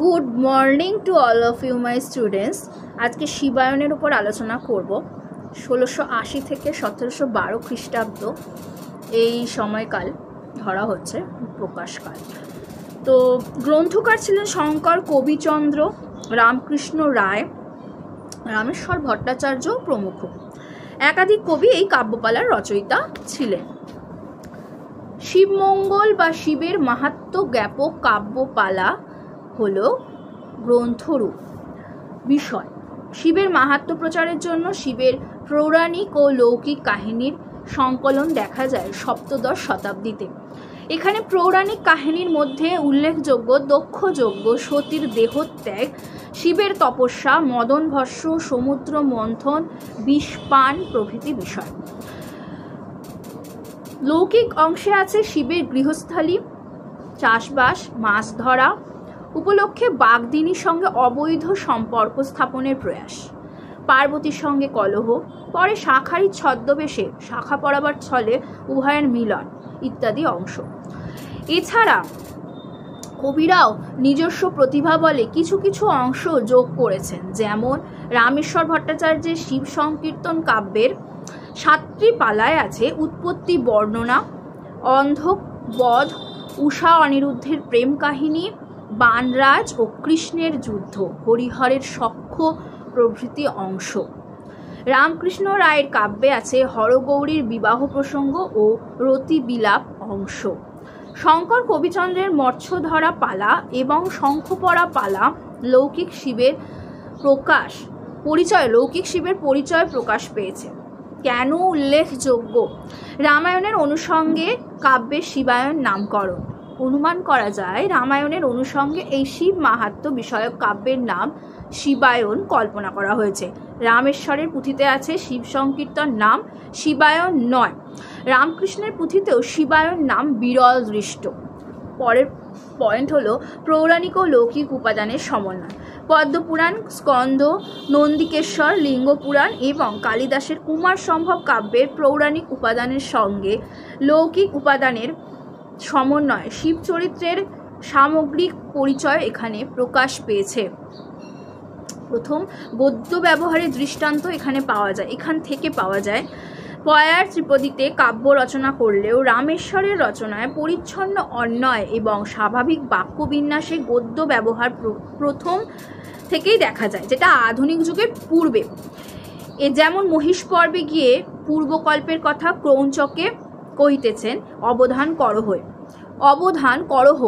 Good morning to all of you my students. আজকে শিবায়নের উপর আলোচনা করব। 1680 থেকে 1712 খ্রিস্টাব্দ এই সময়কাল ধরা হচ্ছে প্রকাশকাল। তো গ্রন্থকার ছিলেন শঙ্কর কবিচন্দ্র, রামকৃষ্ণ রায়, রামেশ্বর ভট্টাচার্য প্রমুখ। একাধিক কবি এই কাব্যপালার রচয়িতা ছিলেন। শিবমঙ্গল বা শিবের মাহাত্ম্য জ্ঞাপক কাব্যপালা হলো গ্রন্থরূপ বিষয়। শিবের মাহাত্ম্য প্রচারের জন্য শিবের পৌরাণিক ও লৌকিক কাহিনীর সংকলন দেখা যায় সপ্তদশ শতাব্দীতে। এখানে পৌরাণিক কাহিনীর মধ্যে উল্লেখযোগ্য দক্ষযজ্ঞ, সতীর দেহত্যাগ, শিবের তপস্যা, মদন ভস্ম, সমুদ্র মন্থন, বিষপান প্রভৃতি বিষয়। লৌকিক অংশে আছে শিবের গৃহস্থালী, চাষবাস, মাছ ধরা উপলক্ষে বাগদিনীর সঙ্গে অবৈধ সম্পর্ক স্থাপনের প্রয়াস, পার্বতীর সঙ্গে কলহ, পরে শাখারি ছদ্মবেশে শাখা পড়াবার ছলে উভয়ের মিলন ইত্যাদি অংশ। এছাড়া কবিরাও নিজস্ব প্রতিভা বলে কিছু কিছু অংশ যোগ করেছেন, যেমন রামেশ্বর ভট্টাচার্যের শিব সংকীর্তন কাব্যের 7টি পালায় আছে উৎপত্তি বর্ণনা, অন্ধবধ, উষা অনিরুদ্ধের প্রেম কাহিনী, বানরাজ ও কৃষ্ণের যুদ্ধ, হরিহরের সখ্য প্রভৃতি অংশ। রামকৃষ্ণ রায়ের কাব্যে আছে হরগৌরীর বিবাহ প্রসঙ্গ ও রতি বিলাপ অংশ। শঙ্কর কবিচন্দ্রের মৎস্যধরা পালা এবং শঙ্খপরা পালা লৌকিক শিবের পরিচয় প্রকাশ পেয়েছে। কেন উল্লেখযোগ্য? রামায়ণের অনুষঙ্গে কাব্যের শিবায়ন নামকরণ। অনুমান করা যায় রামায়ণের অনুষঙ্গে এই শিব মাহাত্ম্য বিষয়ক কাব্যের নাম শিবায়ন কল্পনা করা হয়েছে। রামেশ্বরের পুঁথিতে আছে শিব সংকীর্তন নাম শিবায়ন নয়। রামকৃষ্ণের পুঁথিতেও শিবায়ন নাম বিরল দৃষ্ট। পরের পয়েন্ট হলো পৌরাণিক ও লৌকিক উপাদানের সমন্বয়। পদ্মপুরাণ, স্কন্দ, নন্দিকেশ্বর, লিঙ্গপুরাণ এবং কালিদাসের কুমার সম্ভব কাব্যের পৌরাণিক উপাদানের সঙ্গে লৌকিক উপাদানের সমন্বয়ে শিব চরিত্রের সামগ্রিক পরিচয় এখানে প্রকাশ পেয়েছে। প্রথম গদ্য ব্যবহারের দৃষ্টান্ত এখান থেকে পাওয়া যায়। পয়ার ত্রিপদীতে কাব্য রচনা করলেও রামেশ্বরের রচনায় পরিচ্ছন্ন অন্বয় এবং স্বাভাবিক বাক্যবিন্যাসে গদ্য ব্যবহার প্রথম থেকেই দেখা যায়, যেটা আধুনিক যুগের পূর্বে। যেমন মহিষ পর্বে গিয়ে পূর্বকল্পের কথা ক্রৌঞ্চকে কহিতেছেন, অবধান করহ।